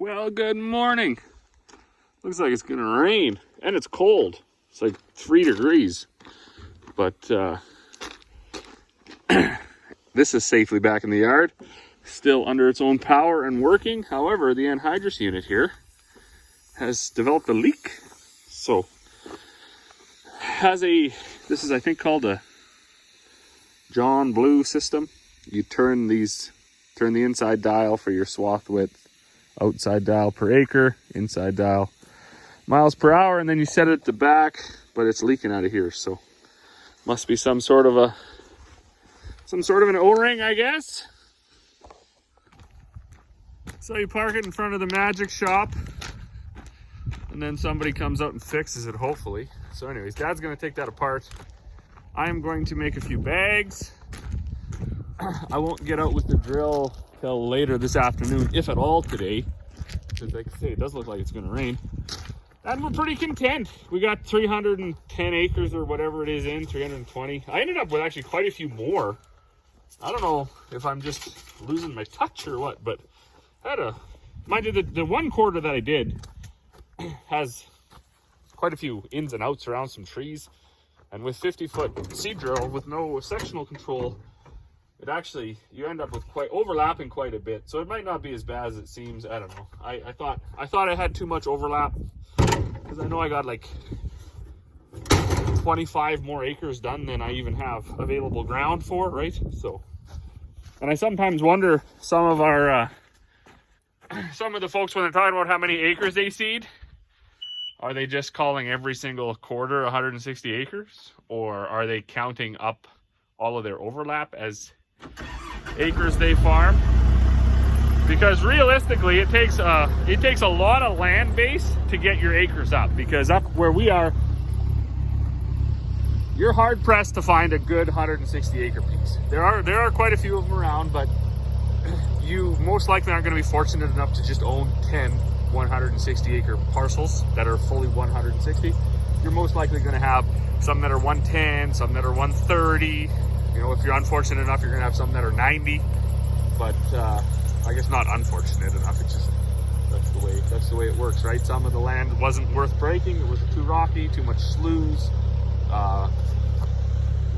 Well, good morning. Looks like it's gonna rain, and it's cold. It's like 3 degrees. But this is safely back in the yard, still under its own power and working. However, the anhydrous unit here has developed a leak. So, this is I think called a John Blue system. You turn the inside dial for your swath width, outside dial per acre, inside dial miles per hour, and then you set it at the back, but it's leaking out of here, so must be some sort of an O-ring, I guess. So you park it in front of the magic shop, and then somebody comes out and fixes it, hopefully. So anyways, Dad's gonna take that apart. I am going to make a few bags. I won't get out with the drill till later this afternoon, if at all today, because like I say, it does look like it's gonna rain. And we're pretty content. We got 310 acres or whatever it is in, 320. I ended up with actually quite a few more. I don't know if I'm just losing my touch or what, but I had mind you, the one quarter that I did has quite a few ins and outs around some trees. And with 50-foot seed drill with no sectional control, it actually, you end up with overlapping quite a bit. So it might not be as bad as it seems. I don't know. I thought I had too much overlap, because I know I got like 25 more acres done than I even have available ground for, right? So, and I sometimes wonder, some of the folks, when they're talking about how many acres they seed, are they just calling every single quarter 160 acres? Or are they counting up all of their overlap as acres they farm? Because realistically, it takes a lot of land base to get your acres up, because up where we are, you're hard pressed to find a good 160 acre piece. There are quite a few of them around, but you most likely aren't going to be fortunate enough to just own 10 160 acre parcels that are fully 160. You're most likely going to have some that are 110, some that are 130. You know, if you're unfortunate enough, you're going to have some that are 90. But I guess not unfortunate enough. It's just that's the way it works, right? Some of the land wasn't worth breaking. It was too rocky, too much sloughs.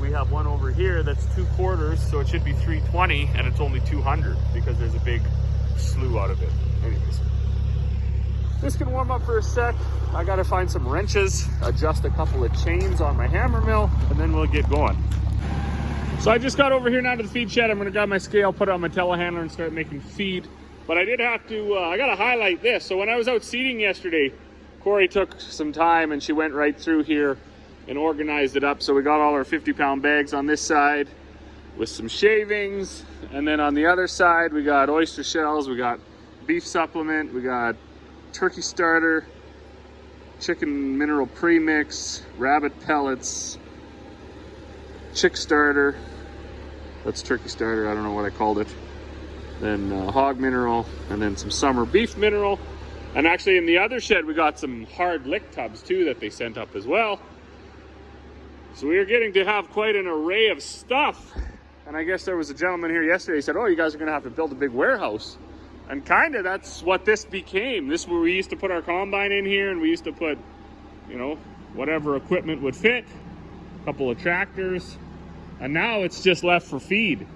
We have one over here that's 2 quarters, so it should be 320, and it's only 200 because there's a big slough out of it. Anyways, this can warm up for a sec. I gotta find some wrenches, adjust a couple of chains on my hammer mill, and then we'll get going. So I just got over here now to the feed shed. I'm gonna grab my scale, put it on my telehandler, and start making feed. But I did have to, I gotta highlight this. So when I was out seeding yesterday, Corey took some time and she went right through here and organized it up. So we got all our 50-pound bags on this side with some shavings. And then on the other side, we got oyster shells, we got beef supplement, we got turkey starter, chicken mineral premix, rabbit pellets, chick starter, that's turkey starter, I don't know what I called it, then hog mineral, and then some summer beef mineral. And actually in the other shed we got some hard lick tubs too that they sent up as well. So we are getting to have quite an array of stuff. And I guess there was a gentleman here yesterday, he said, oh, you guys are gonna have to build a big warehouse. And kind of that's what this became. This where we used to put our combine in here, and we used to put, you know, whatever equipment would fit, a couple of tractors, and now it's just left for feed.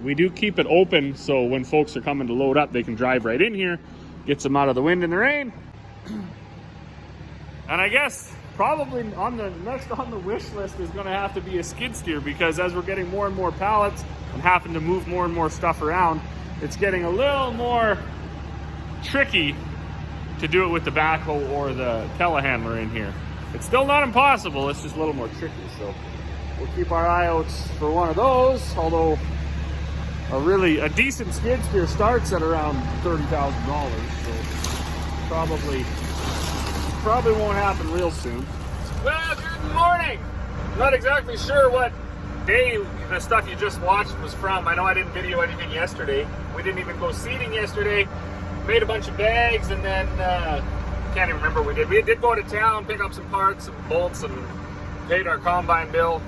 We do keep it open, so when folks are coming to load up, they can drive right in here, gets them out of the wind and the rain. And I guess probably next on the wish list is going to have to be a skid steer, because as we're getting more and more pallets and having to move more and more stuff around, it's getting a little more tricky to do it with the backhoe or the telehandler in here. It's still not impossible, it's just a little more tricky. So we'll keep our eye out for one of those, although a decent skid steer starts at around $30,000, so probably won't happen real soon. Well, good morning. Not exactly sure what day the stuff you just watched was from. I know I didn't video anything yesterday. We didn't even go seeding yesterday. Made a bunch of bags, and then can't even remember what we did. We did go to town, pick up some parts, some bolts, and paid our combine bill.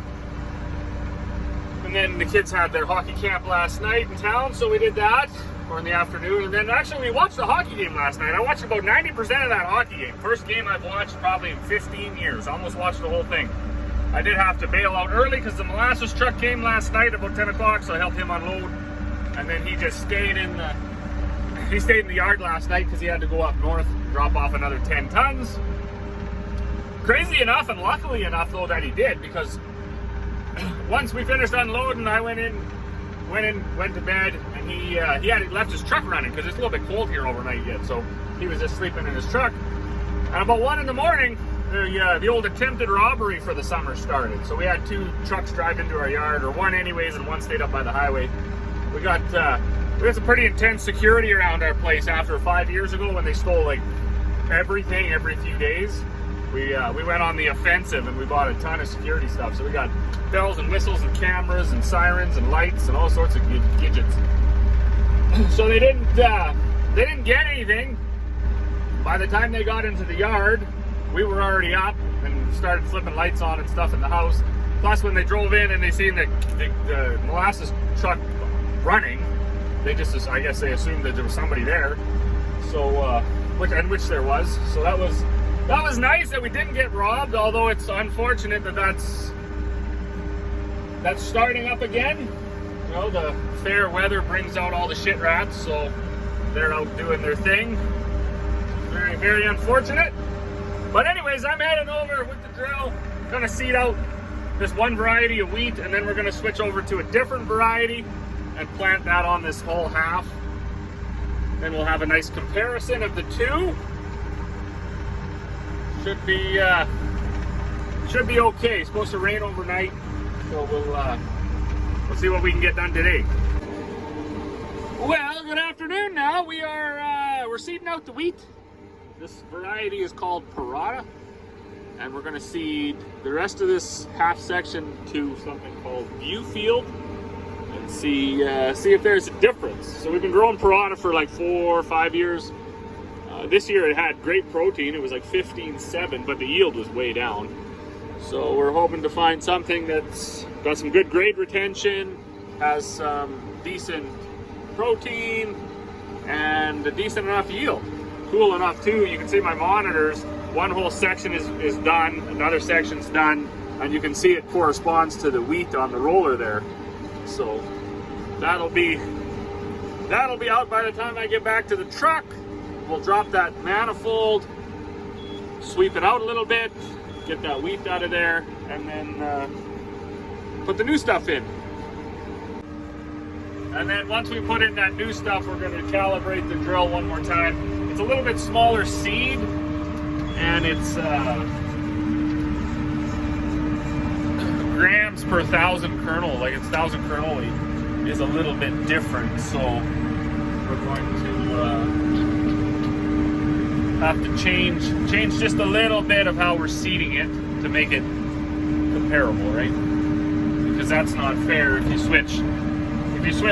And then the kids had their hockey camp last night in town, so we did that. or in the afternoon. And then actually we watched the hockey game last night. I watched about 90% of that hockey game. First game I've watched probably in 15 years. Almost watched the whole thing. I did have to bail out early because the molasses truck came last night about 10 o'clock, so I helped him unload. And then he just stayed in the yard last night because he had to go up north, drop off another 10 tons. Crazy enough, and luckily enough though that he did, because once we finished unloading, I went to bed, and he had left his truck running because it's a little bit cold here overnight yet, so he was just sleeping in his truck. And about 1 in the morning, the old attempted robbery for the summer started. So we had 2 trucks drive into our yard, or 1 anyways, and 1 stayed up by the highway. We got some pretty intense security around our place after 5 years ago when they stole like everything every few days. We went on the offensive and we bought a ton of security stuff. So we got bells and whistles and cameras and sirens and lights and all sorts of gadgets. So they didn't get anything. By the time they got into the yard, we were already up and started flipping lights on and stuff in the house. Plus, when they drove in and they seen the molasses truck running, I guess they assumed that there was somebody there. So, which there was. So that was nice that we didn't get robbed. Although it's unfortunate that that's starting up again. You know, the fair weather brings out all the shit rats, so they're out doing their thing. Very, very unfortunate. But anyways, I'm heading over with the drill, gonna seed out this one variety of wheat, and then we're gonna switch over to a different variety and plant that on this whole half. Then we'll have a nice comparison of the two. Should be okay. It's supposed to rain overnight, so we'll see what we can get done today. Well, good afternoon. Now we're seeding out the wheat. This variety is called Parada, and we're going to seed the rest of this half section to something called View Field and see if there's a difference. So we've been growing Parada for like 4 or 5 years. This year it had great protein. It was like 15.7, but the yield was way down. So we're hoping to find something that's got some good grade retention, has some decent protein, and a decent enough yield. Cool enough too. You can see my monitors. One whole section is done, another section's done, and you can see it corresponds to the wheat on the roller there. So that'll be out by the time I get back to the truck. We'll drop that manifold, sweep it out a little bit, get that wheat out of there, and then put the new stuff in. And then once we put in that new stuff, we're going to calibrate the drill one more time. It's a little bit smaller seed, and it's grams per 1,000 kernel, like its 1,000 kernel weight is a little bit different. So we're going to have to change just a little bit of how we're seeding it to make it comparable, right? Because that's not fair if you switch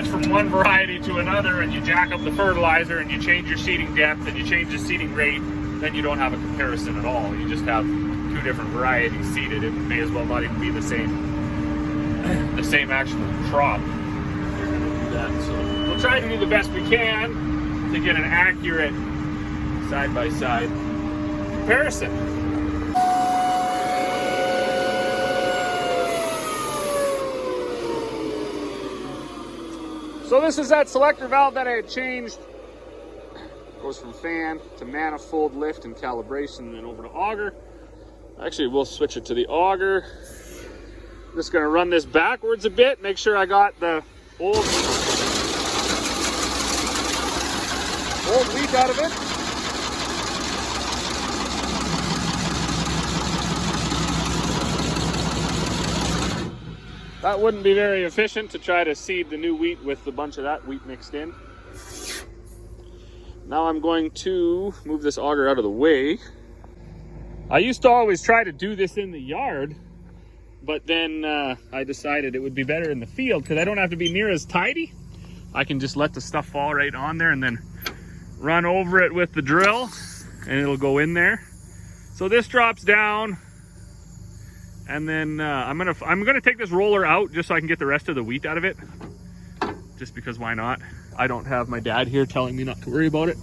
from one variety to another and you jack up the fertilizer and you change your seeding depth and you change the seeding rate, then you don't have a comparison at all. You just have 2 different varieties seeded. It may as well not even be the same actual crop. You're going to do that. So we'll try to do the best we can to get an accurate side-by-side comparison. So this is that selector valve that I had changed. Goes from fan to manifold, lift, and calibration, and then over to auger. Actually, we'll switch it to the auger. Just gonna run this backwards a bit, make sure I got the old wheat out of it. That wouldn't be very efficient to try to seed the new wheat with a bunch of that wheat mixed in. Now I'm going to move this auger out of the way. I used to always try to do this in the yard, but then I decided it would be better in the field because I don't have to be near as tidy. I can just let the stuff fall right on there and then run over it with the drill and it'll go in there. So this drops down. And then I'm gonna take this roller out just so I can get the rest of the wheat out of it. Just because why not? I don't have my dad here telling me not to worry about it.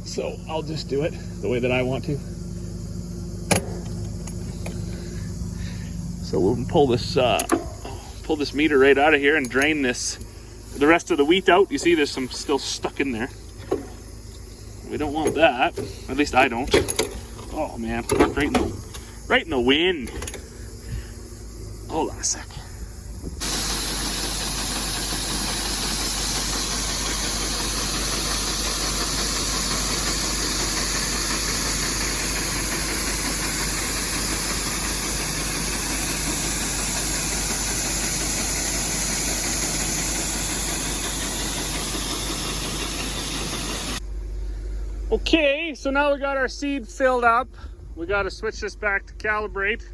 So I'll just do it the way that I want to. So we'll pull this meter right out of here and drain the rest of the wheat out. You see there's some still stuck in there. We don't want that. At least I don't. Oh man, right in the wind. Hold on a sec. Okay, so now we got our seed filled up. We got to switch this back to calibrate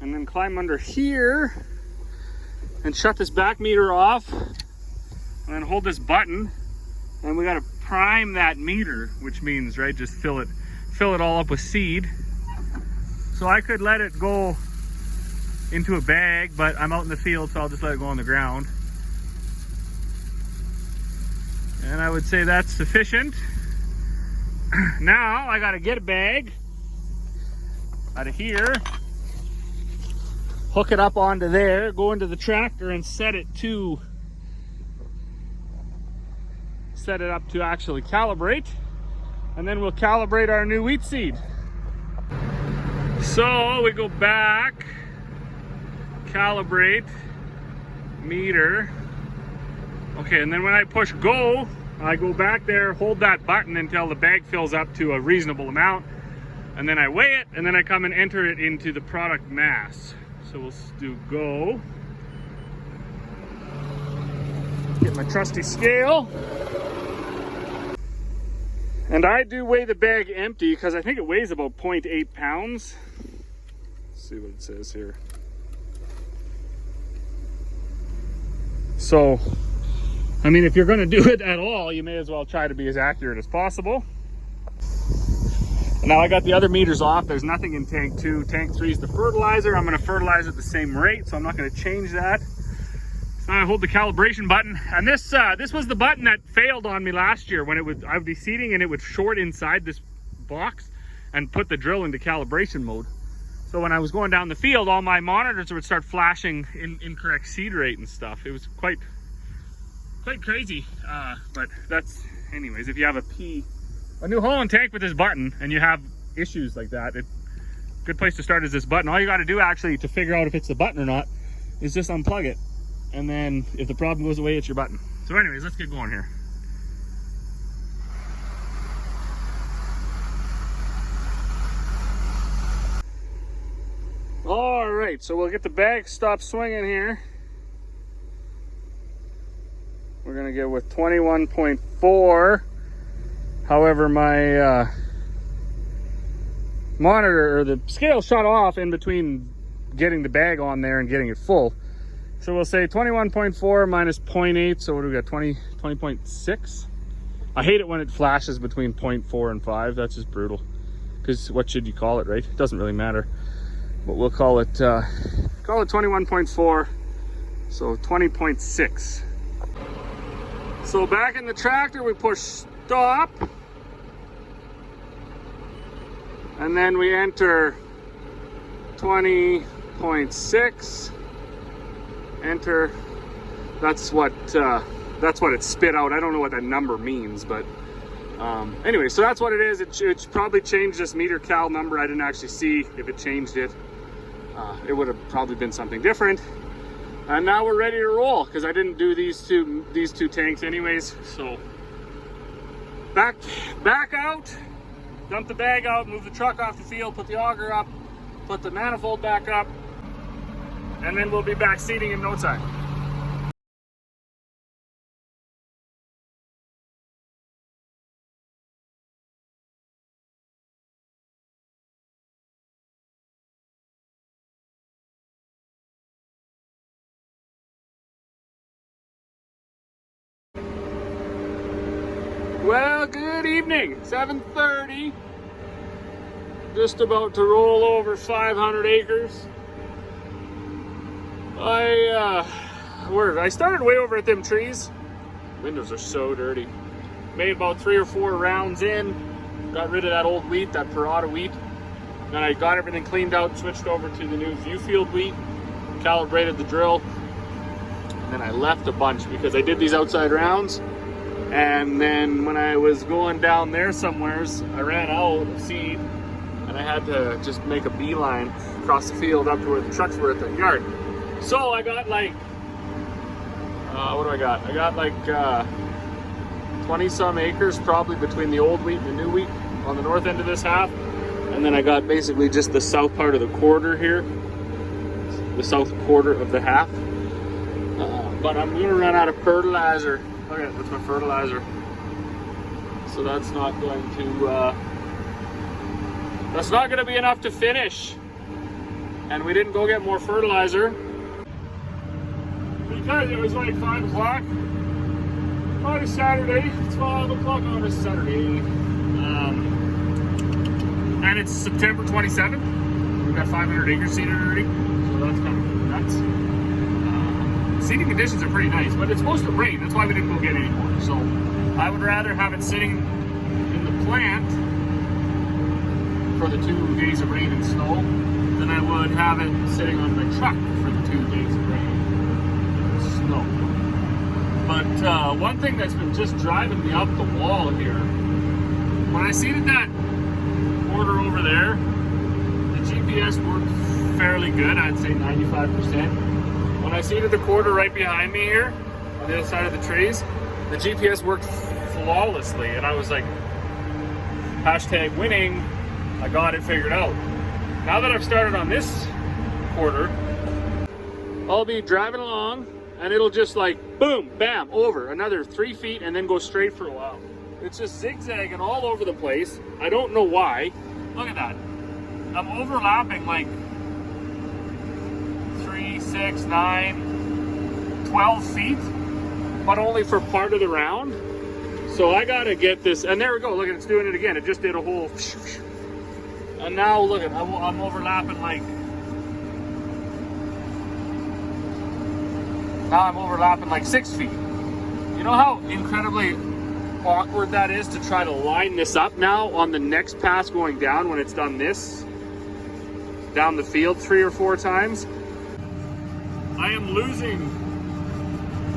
and then climb under here and shut this back meter off and then hold this button, and we got to prime that meter, which means, right, just fill it all up with seed. So I could let it go into a bag, but I'm out in the field, so I'll just let it go on the ground. And I would say that's sufficient. Now I gotta get a bag out of here, hook it up onto there, go into the tractor and set it up to actually calibrate, and then we'll calibrate our new wheat seed. So we go back, calibrate, meter. Okay, and then when I push go, I go back there, hold that button until the bag fills up to a reasonable amount, and then I weigh it, and then I come and enter it into the product mass. So we'll do go. Get my trusty scale. And I do weigh the bag empty because I think it weighs about 0.8 pounds. Let's see what it says here. So, I mean, if you're going to do it at all, you may as well try to be as accurate as possible. Now I got the other meters off. There's nothing in tank 2. Tank 3 is the fertilizer. I'm going to fertilize at the same rate, so I'm not going to change that. So now I hold the calibration button, and this was the button that failed on me last year when I would be seeding and it would short inside this box and put the drill into calibration mode. So when I was going down the field, all my monitors would start flashing incorrect seed rate and stuff. It was quite crazy, but that's, anyways, if you have a New Holland tank with this button and you have issues like that, good place to start is this button. All you got to do actually to figure out if it's the button or not is just unplug it, and then if the problem goes away, it's your button. So anyways, let's get going here. All right, so we'll get the bag stop swinging here. We're gonna get with 21.4. However, my monitor, or the scale, shut off in between getting the bag on there and getting it full. So we'll say 21.4 minus 0.8, so what do we got, 20.6? I hate it when it flashes between 0.4 and 5, that's just brutal. Because what should you call it, right? It doesn't really matter. But we'll call it 21.4, so 20.6. So back in the tractor, we push stop, and then we enter 20.6, enter. That's what it spit out. I don't know what that number means, but anyway, so that's what it is. It probably changed this meter cal number. I didn't actually see if it changed it. It would have probably been something different. And now we're ready to roll because I didn't do these two tanks anyways. So back out, dump the bag out, move the truck off the field, put the auger up, put the manifold back up, and then we'll be back seeding in no time. Well, good evening, 7:30. Just about to roll over 500 acres. I started way over at them trees. Windows are so dirty. Made about 3 or 4 rounds in. Got rid of that old wheat, that Parada wheat. Then I got everything cleaned out, switched over to the new Viewfield wheat, calibrated the drill, and then I left a bunch because I did these outside rounds. And then when I was going down there somewheres, I ran out of seed and I had to just make a beeline across the field up to where the trucks were at the yard. So I got like, what do I got? I got like 20 some acres probably between the old wheat and the new wheat on the north end of this half. And then I got basically just the south part of the quarter here, the south quarter of the half. But I'm gonna run out of fertilizer. Okay, that's my fertilizer. So that's not going to be enough to finish. And we didn't go get more fertilizer because it was like 5 o'clock on a Saturday. It's 5 o'clock on a Saturday. And it's September 27th. We've got 500 acres seeded already. So that's kind of nuts. Seeding conditions are pretty nice, but it's supposed to rain. That's why we didn't go get any more. So I would rather have it sitting in the plant for the 2 days of rain and snow than I would have it sitting on my truck for the 2 days of rain and snow. But one thing that's been just driving me up the wall here, when I seeded that quarter over there, the GPS worked fairly good. I'd say 95%. When I seeded the quarter right behind me here, on the other side of the trees, the GPS worked flawlessly, and I was like, hashtag winning, I got it figured out. Now that I've started on this quarter, I'll be driving along, and it'll just like, boom, bam, over, another 3 feet, and then go straight for a while. It's just zigzagging all over the place. I don't know why. Look at that. I'm overlapping like 3, 6, 9, 12 feet, but only for part of the round. So I gotta get this, and there we go, look at it's doing it again. It just did a whole, and now look at, I'm overlapping like, now I'm overlapping like 6 feet. You know how incredibly awkward that is to try to line this up now on the next pass going down when it's done this, down the field 3 or 4 times? I am losing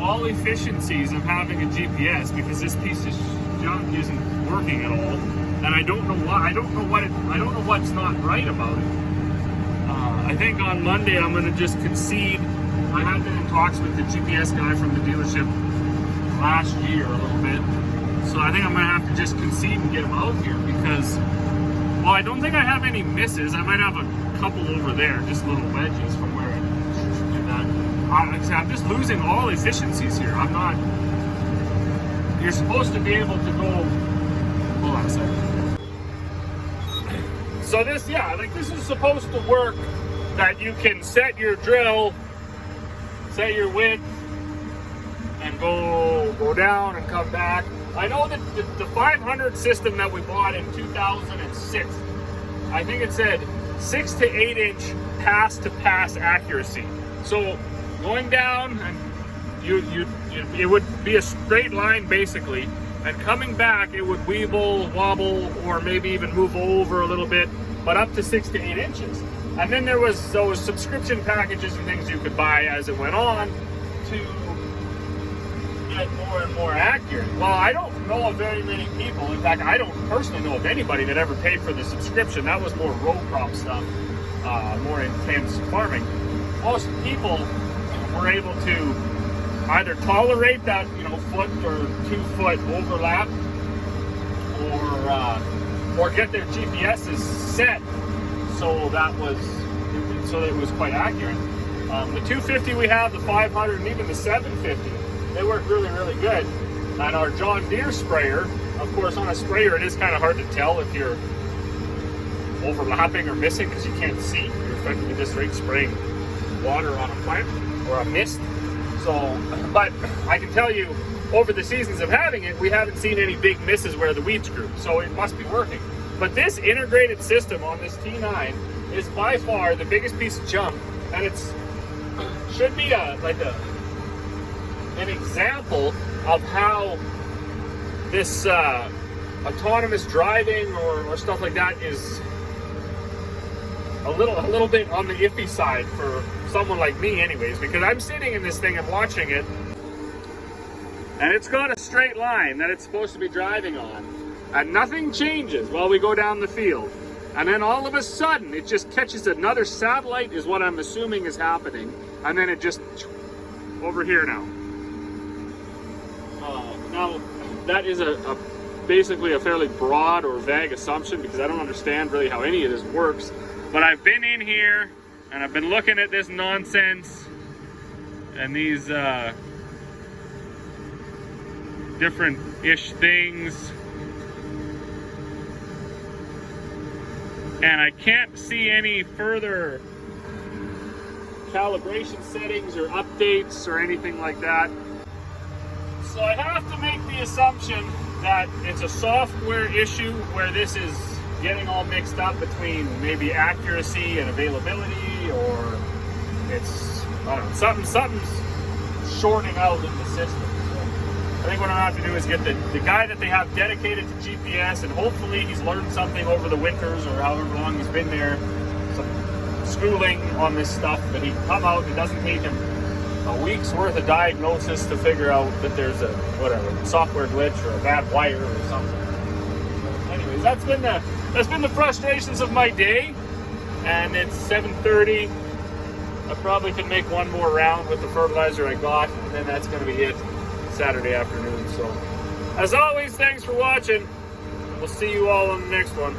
all efficiencies of having a GPS because this piece of junk isn't working at all, and I don't know why. I don't know what's not right about it. I think on Monday I'm going to just concede. I had been in talks with the GPS guy from the dealership last year a little bit, so I think I'm going to have to just concede and get him out here because, well, I don't think I have any misses. I might have a couple over there, just little wedges from where I did that. I'm just losing all efficiencies here. I'm not. You're supposed to be able to go. Hold on a second. So this, yeah, like this is supposed to work. That you can set your drill, set your width, and go down and come back. I know that the 500 system that we bought in 2006, I think it said 6 to 8 inch pass to pass accuracy. So going down, and it would be a straight line basically, and coming back it would weeble, wobble, or maybe even move over a little bit, but up to 6 to 8 inches. And then there was those subscription packages and things you could buy as it went on to get more and more accurate. Well, I don't know of very many people. In fact, I don't personally know of anybody that ever paid for the subscription. That was more row crop stuff, more intense farming. Most people were able to either tolerate that, foot or 2 foot overlap, or get their GPSs set so that it was quite accurate. The 250 we have, the 500, and even the 750, they work really, really good. And our John Deere sprayer, of course, on a sprayer it is kind of hard to tell if you're overlapping or missing because you can't see. You're effectively just spraying water on a plant or a mist. So, but I can tell you, over the seasons of having it, we haven't seen any big misses where the weeds grew. So it must be working. But this integrated system on this T9 is by far the biggest piece of junk, and should be an example of how this autonomous driving or stuff like that is a little bit on the iffy side for someone like me anyways, because I'm sitting in this thing and watching it, and it's got a straight line that it's supposed to be driving on, and nothing changes while we go down the field. And then all of a sudden, it just catches another satellite, is what I'm assuming is happening. And then it just, over here now. Now, that is basically a fairly broad or vague assumption, because I don't understand really how any of this works. But I've been in here, and I've been looking at this nonsense, and these different-ish things. And I can't see any further calibration settings or updates or anything like that. So I have to make the assumption that it's a software issue where this is getting all mixed up between maybe accuracy and availability, or it's, I don't know, something's shorting out in the system. I think what I'm going to have to do is get the guy that they have dedicated to GPS, and hopefully he's learned something over the winters or however long he's been there, some schooling on this stuff, that he can come out. It doesn't take him a week's worth of diagnosis to figure out that there's a, whatever, software glitch or a bad wire or something. Anyways, that's been the frustrations of my day, and it's 7:30. I probably can make one more round with the fertilizer I got, and then that's going to be it. Saturday afternoon. So as always, thanks for watching. We'll see you all on the next one.